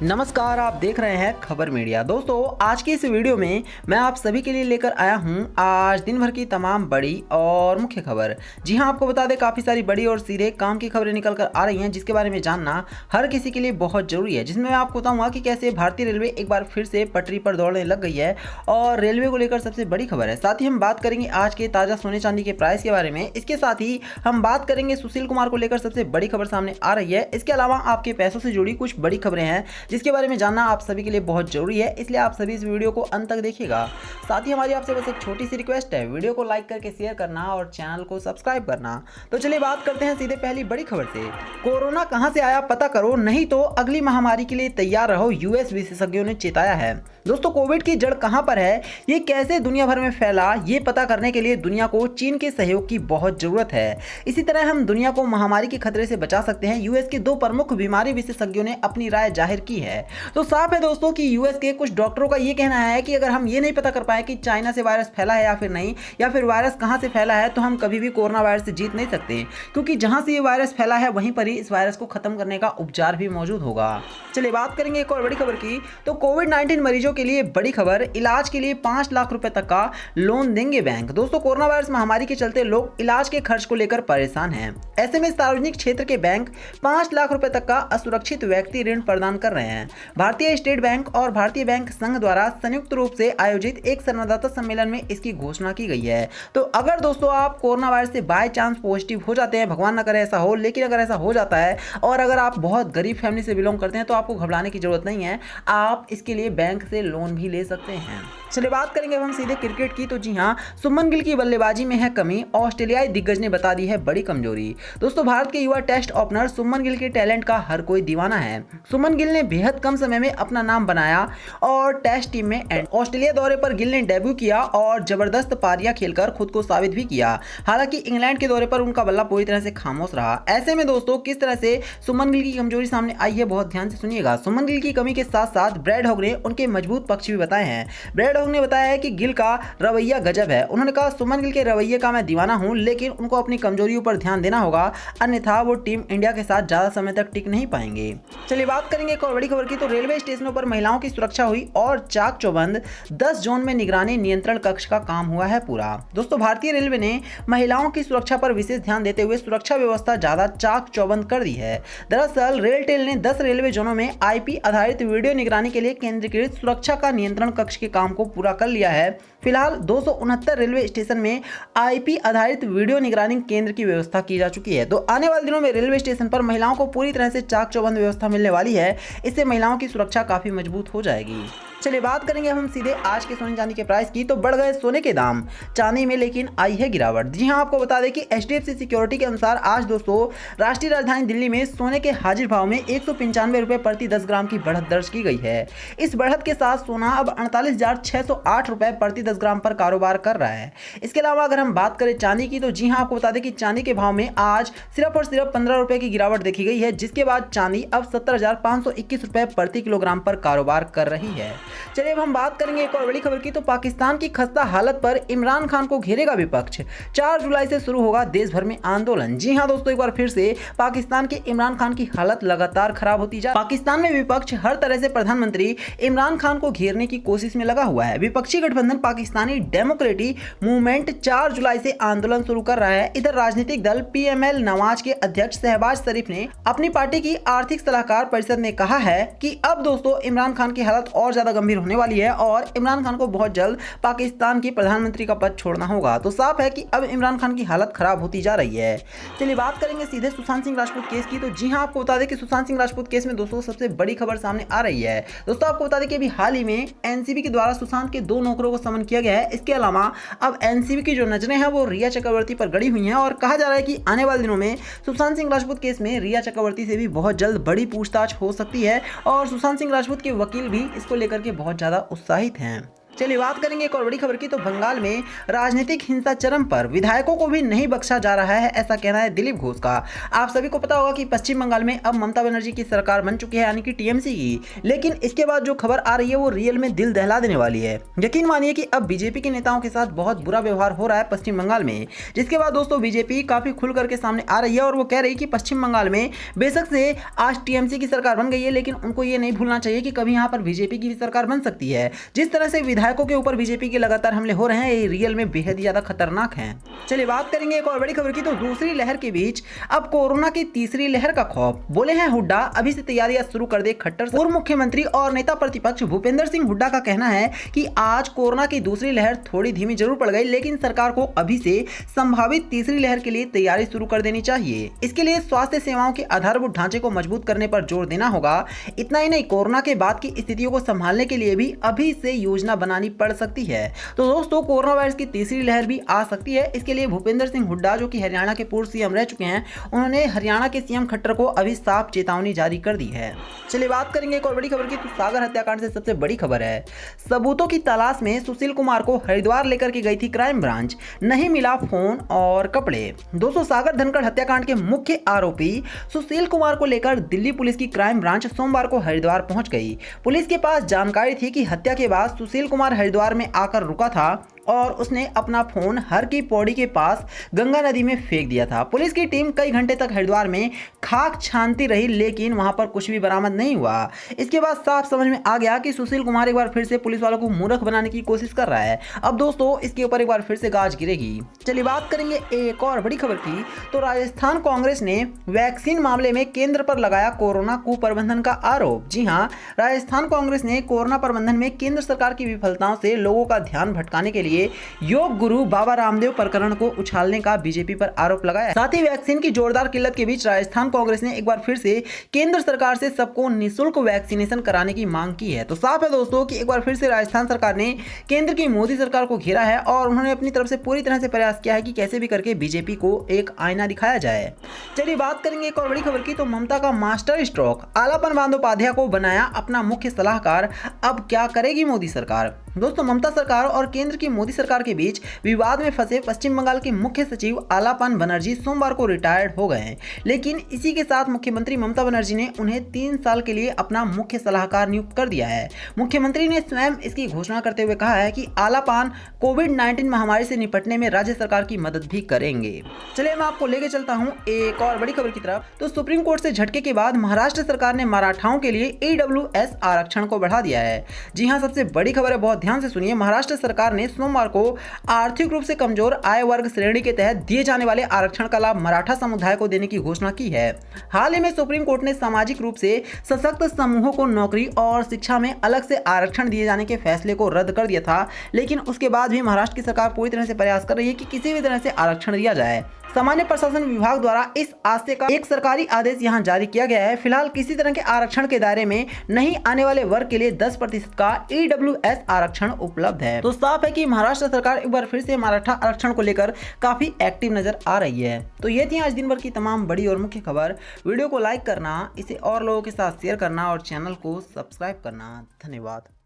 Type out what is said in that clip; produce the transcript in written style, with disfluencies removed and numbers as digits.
नमस्कार, आप देख रहे हैं खबर मीडिया। दोस्तों, आज की इस वीडियो में मैं आप सभी के लिए लेकर आया हूं आज दिन भर की तमाम बड़ी और मुख्य खबर। जी हां, आपको बता दें काफ़ी सारी बड़ी और सीधे काम की खबरें निकल कर आ रही हैं, जिसके बारे में जानना हर किसी के लिए बहुत ज़रूरी है। जिसमें मैं आपको बताऊँगा कि कैसे भारतीय रेलवे एक बार फिर से पटरी पर दौड़ने लग गई है और रेलवे को लेकर सबसे बड़ी खबर है। साथ ही हम बात करेंगे आज के ताज़ा सोने चांदी के प्राइस के बारे में। इसके साथ ही हम बात करेंगे सुशील कुमार को लेकर सबसे बड़ी खबर सामने आ रही है। इसके अलावा आपके पैसों से जुड़ी कुछ बड़ी खबरें हैं जिसके बारे में जानना आप सभी के लिए बहुत जरूरी है, इसलिए आप सभी इस वीडियो को अंत तक देखिएगा। साथ ही हमारी आपसे बस एक छोटी सी रिक्वेस्ट है, वीडियो को लाइक करके शेयर करना और चैनल को सब्सक्राइब करना। तो चलिए बात करते हैं सीधे पहली बड़ी खबर से। कोरोना कहां से आया पता करो, नहीं तो अगली महामारी के लिए तैयार रहो, यूएस विशेषज्ञों ने चेताया है। दोस्तों, कोविड की जड़ कहां पर है, ये कैसे दुनिया भर में फैला, ये पता करने के लिए दुनिया को चीन के सहयोग की बहुत जरूरत है। इसी तरह हम दुनिया को महामारी के खतरे से बचा सकते हैं। यूएस के दो प्रमुख बीमारी विशेषज्ञों ने अपनी राय जाहिर की है। तो साफ है दोस्तों कि यूएस के कुछ डॉक्टरों का ये कहना है कि अगर हम ये नहीं पता कर पाए कि चाइना से वायरस फैला है या फिर नहीं, या फिर वायरस कहां से फैला है, तो हम कभी भी कोरोना वायरस से जीत नहीं सकते, क्योंकि जहां से ये वायरस फैला है वहीं पर ही इस वायरस को खत्म करने का उपचार भी मौजूद होगा। चलिए बात करेंगे एक और बड़ी खबर की। तो कोविड-19 मरीजों के लिए बड़ी खबर, इलाज के लिए 5 लाख रुपए तक का लोन देंगे बैंक। दोस्तों, कोरोना वायरस महामारी के चलते लोग इलाज के खर्च को लेकर परेशान हैं। ऐसे में सार्वजनिक क्षेत्र के बैंक 5 लाख रुपए तक का असुरक्षित व्यक्ति ऋण प्रदान कर रहे हैं। भारतीय स्टेट बैंक और भारतीय बैंक संघ द्वारा संयुक्त रूप से आयोजित एक संवाददाता सम्मेलन में इसकी घोषणा की गई है। तो अगर दोस्तों आप कोरोना वायरस से बाय चांस पॉजिटिव हो जाते हैं, भगवान ना करे ऐसा हो, लेकिन अगर ऐसा हो जाता है और अगर आप बहुत गरीब फैमिली से बिलोंग करते हैं, तो आपको घबराने की जरूरत नहीं है, आप इसके लिए बैंक से लोन भी ले सकते हैं। चलिए बात करेंगे हम सीधे क्रिकेट की। तो जी हां, सुमन गिल की बल्लेबाजी में है कमी, ऑस्ट्रेलियाई दिग्गज ने बता दी है बड़ी कमजोरी। दोस्तों, भारत के युवा टेस्ट ओपनर सुमन गिल के टैलेंट का हर कोई दीवाना है। सुमन गिल ने बेहद कम समय में अपना नाम बनाया और टेस्ट टीम में ऑस्ट्रेलिया दौरे पर गिल ने डेब्यू किया और जबरदस्त पारियां खेलकर खुद को साबित भी किया। हालांकि इंग्लैंड के दौरे पर उनका बल्ला पूरी तरह से खामोश रहा। ऐसे में दोस्तों, किस तरह से सुमन गिल की कमजोरी सामने आई है, बहुत ध्यान से सुनिएगा। सुमन गिल की कमी के साथ साथ ब्रैड हॉग ने उनके मजबूत पक्ष भी बताए हैं। ब्रैड हॉग ने बताया है कि गिल का रवैया गजब है। उन्होंने कहा, सुमन गिल के रवैये का मैं दीवाना हूं, लेकिन उनको अपनी कमजोरियों पर ध्यान देना होगा, अन्यथा वो टीम इंडिया के साथ ज्यादा समय तक टिक नहीं पाएंगे। चलिए बात करेंगे एक और बड़ी खबर की। तो रेलवे स्टेशनों पर महिलाओं की सुरक्षा हुई और चाक चौबंद, 10 जोन में निगरानी नियंत्रण कक्ष का काम हुआ है पूरा। दोस्तों, भारतीय रेलवे ने महिलाओं की सुरक्षा पर विशेष ध्यान देते हुए सुरक्षा व्यवस्था ज्यादा चाक चौबंद कर दी है। दरअसल रेलटेल ने 10 रेलवे जोनों में आईपी आधारित वीडियो निगरानी के लिए केंद्रीकृत सुरक्षा का नियंत्रण कक्ष के काम को पूरा कर लिया है। फिलहाल 269 रेलवे स्टेशन में आईपी आधारित वीडियो निगरानी केंद्र की व्यवस्था की जा चुकी है। तो आने वाले दिनों में रेलवे स्टेशन पर महिलाओं को पूरी तरह से चाक चौबंद व्यवस्था मिलने वाली है। इससे महिलाओं की सुरक्षा काफी मजबूत हो जाएगी। चलिए बात करेंगे हम सीधे आज के सोने चांदी के प्राइस की। तो बढ़ गए सोने के दाम, चांदी में लेकिन आई है गिरावट। जी हां, आपको बता दें कि एचडीएफसी सिक्योरिटी के अनुसार आज दोस्तों राष्ट्रीय राजधानी दिल्ली में सोने के हाजिर भाव में 195 रुपए प्रति 10 ग्राम की बढ़त दर्ज की गई है। इस बढ़त के साथ सोना अब 48,608 रुपए प्रति 10 ग्राम पर कारोबार कर रहा है। इसके अलावा अगर हम बात करें चांदी की, तो जी हां, आपको बता दें कि चांदी के भाव में आज सिर्फ और सिर्फ 15 रुपए की गिरावट देखी गई है, जिसके बाद चांदी अब 70,521 रुपए प्रति किलोग्राम पर कारोबार कर रही है। चलिए अब हम बात करेंगे एक और बड़ी खबर की। तो पाकिस्तान की खस्ता हालत पर इमरान खान को घेरेगा विपक्ष, 4 जुलाई से शुरू होगा देश भर में आंदोलन। जी हां दोस्तों, एक बार फिर से पाकिस्तान के इमरान खान की हालत लगातार खराब होती जा रही है। पाकिस्तान में विपक्ष हर तरह से प्रधानमंत्री इमरान खान को घेरने की कोशिश में लगा हुआ है। विपक्षी गठबंधन पाकिस्तानी डेमोक्रेटिक मूवमेंट 4 जुलाई से आंदोलन शुरू कर रहा है। इधर राजनीतिक दल पीएमएल नवाज के अध्यक्ष शहबाज शरीफ ने अपनी पार्टी की आर्थिक सलाहकार परिषद ने कहा है कि अब दोस्तों इमरान खान की हालत और ज्यादा गंभीर होने वाली है और इमरान खान को बहुत जल्द पाकिस्तान की प्रधानमंत्री का पद छोड़ना होगा। तो साफ है कि अब इमरान खान की हालत खराब होती जा रही है। चलिए बात करेंगे सीधे सुशांत सिंह राजपूत केस की। तो जी हां, आपको बता दें कि सुशांत सिंह राजपूत केस में दोस्तों सबसे बड़ी खबर सामने आ रही है। दोस्तों, आपको बता दें कि अभी हाल ही में एनसीबी के द्वारा सुशांत के 2 नौकरों को समन किया गया है। इसके अलावा अब एनसीबी की जो नजरें हैं वो रिया चक्रवर्ती पर गड़ी हुई हैं और कहा जा रहा है कि आने वाले दिनों में सुशांत सिंह राजपूत केस में रिया चक्रवर्ती से भी बहुत जल्द बड़ी पूछताछ हो सकती है और सुशांत सिंह राजपूत के वकील भी इसको लेकर के बहुत ज्यादा उत्साहित हैं। चलिए बात करेंगे एक और बड़ी खबर की। तो बंगाल में राजनीतिक हिंसा चरम पर, विधायकों को भी नहीं बख्शा जा रहा है, ऐसा कहना है दिलीप घोष का। आप सभी को पता होगा कि पश्चिम बंगाल में अब ममता बनर्जी की सरकार बन चुकी है, यानी कि टीएमसी की। लेकिन इसके बाद जो खबर आ रही है वो रियल में दिल दहला देने वाली है। यकीन मानिए कि अब बीजेपी के नेताओं के साथ बहुत बुरा व्यवहार हो रहा है पश्चिम बंगाल में, जिसके बाद दोस्तों बीजेपी काफी खुल करके सामने आ रही है और वो कह रही है कि पश्चिम बंगाल में बेशक से आज टीएमसी की सरकार बन गई है, लेकिन उनको ये नहीं भूलना चाहिए कि कभी यहाँ पर बीजेपी की भी सरकार बन सकती है। जिस तरह से विधायकों के ऊपर बीजेपी के लगातार हमले हो रहे हैं, ये रियल में बेहद ही ज्यादा खतरनाक हैं। चलिए बात करेंगे एक और बड़ी खबर की। तो दूसरी लहर के बीच अब कोरोना की तीसरी लहर का खौफ, बोले हैं हुड्डा, अभी से तैयारियां शुरू कर दे खट्टर। पूर्व मुख्यमंत्री और नेता प्रतिपक्ष भूपेंद्र सिंह हुड्डा का कहना है कि आज कोरोना की दूसरी लहर थोड़ी धीमी जरूर पड़ गई, लेकिन सरकार को अभी से संभावित तीसरी लहर के लिए तैयारी शुरू कर देनी चाहिए। इसके लिए स्वास्थ्य सेवाओं के आधारभूत ढांचे को मजबूत करने पर जोर देना होगा। इतना ही नहीं, कोरोना के बाद की स्थितियों को संभालने के लिए भी अभी से योजना बनानी पड़ सकती है। तो दोस्तों कोरोना वायरस की तीसरी लहर भी आ सकती है। इसके लिए भूपेंद्र सिंह हुड्डा, जो कि हरियाणा के पूर्व सीएम रह चुके हैं, उन्होंने हरियाणा के सीएम खट्टर को अभी साफ चेतावनी जारी कर दी है। चलिए बात करेंगे एक और बड़ी खबर की। तो सागर हत्याकांड से सबसे बड़ी खबर है, सबूतों की तलाश में सुशील कुमार को हरिद्वार लेकर के गई थी क्राइम ब्रांच, नहीं मिला फोन और कपड़े। दोस्तों सागर धनखड़ हत्याकांड के मुख्य आरोपी सुशील कुमार को लेकर दिल्ली पुलिस की क्राइम ब्रांच सोमवार को हरिद्वार पहुंच गई। पुलिस के पास जानकारी थी कि हत्या के बाद सुशील कुमार हरिद्वार में आकर रुका था और उसने अपना फोन हर की पौड़ी के पास गंगा नदी में फेंक दिया था। पुलिस की टीम कई घंटे तक हरिद्वार में खाक छानती रही, लेकिन वहां पर कुछ भी बरामद नहीं हुआ। इसके बाद साफ समझ में आ गया कि सुशील कुमार एक बार फिर से पुलिस वालों को मूर्ख बनाने की कोशिश कर रहा है। अब दोस्तों इसके ऊपर एक बार फिर से गाज गिरेगी। चलिए बात करेंगे एक और बड़ी खबर की। तो राजस्थान कांग्रेस ने वैक्सीन मामले में केंद्र पर लगाया कोरोना कुप्रबंधन का आरोप। जी हां, राजस्थान कांग्रेस ने कोरोना प्रबंधन में केंद्र सरकार की विफलताओं से लोगों का ध्यान भटकाने के लिए योग गुरु बाबा रामदेव प्रकरण को उछालने का बीजेपी पर आरोप लगाया। साथ ही वैक्सीन की जोरदार किल्लत के बीच राजस्थान कांग्रेस ने एक बार फिर से केंद्र सरकार से सबको निःशुल्क वैक्सीनेशन कराने की मांग की है। तो साफ है दोस्तों कि एक बार फिर से राजस्थान सरकार ने केंद्र की मोदी सरकार को घेरा है और उन्होंने अपनी तरफ से पूरी तरह से प्रयास किया है कि कैसे भी करके बीजेपी को एक आईना दिखाया जाए। चलिए बात करेंगे एक और बड़ी खबर की। तो ममता का मास्टर स्ट्रोक, आलापन बंदोपाध्याय को बनाया अपना मुख्य सलाहकार, अब क्या करेगी मोदी सरकार। दोस्तों ममता सरकार और केंद्र की मोदी सरकार के बीच विवाद में फंसे पश्चिम बंगाल के मुख्य सचिव आलापन बनर्जी सोमवार को रिटायर्ड हो गए हैं, लेकिन इसी के साथ मुख्यमंत्री ममता बनर्जी ने उन्हें 3 साल के लिए अपना मुख्य सलाहकार नियुक्त कर दिया है। मुख्यमंत्री ने स्वयं इसकी घोषणा करते हुए कहा है कि आलापन कोविड-19 महामारी से निपटने में राज्य सरकार की मदद भी करेंगे। चलिए मैं आपको लेके चलता हूं एक और बड़ी खबर की तरफ। तो सुप्रीम कोर्ट से झटके के बाद महाराष्ट्र सरकार ने मराठाओं के लिए EWS आरक्षण को बढ़ा दिया है। जी हां, सबसे बड़ी खबर है, बहुत ध्यान से सुनिए। महाराष्ट्र सरकार ने सोमवार को आर्थिक रूप से कमजोर आय वर्ग श्रेणी के तहत दिए जाने वाले आरक्षण का लाभ मराठा समुदाय को देने की घोषणा की है। हाल ही में सुप्रीम कोर्ट ने सामाजिक रूप से सशक्त समूहों को नौकरी और शिक्षा में अलग से आरक्षण दिए जाने के फैसले को रद्द कर दिया था, लेकिन उसके बाद भी महाराष्ट्र की सरकार पूरी तरह से प्रयास कर रही है कि किसी भी तरह से आरक्षण दिया जाए। सामान्य प्रशासन विभाग द्वारा इस आशय का एक सरकारी आदेश यहां जारी किया गया है। फिलहाल किसी तरह के आरक्षण के दायरे में नहीं आने वाले वर्ग के लिए 10% का EWS आरक्षण उपलब्ध है। तो साफ है कि महाराष्ट्र सरकार एक बार फिर से मराठा आरक्षण को लेकर काफी एक्टिव नजर आ रही है। तो ये थी आज दिन भर की तमाम बड़ी और मुख्य खबर। वीडियो को लाइक करना, इसे और लोगों के साथ शेयर करना और चैनल को सब्सक्राइब करना। धन्यवाद।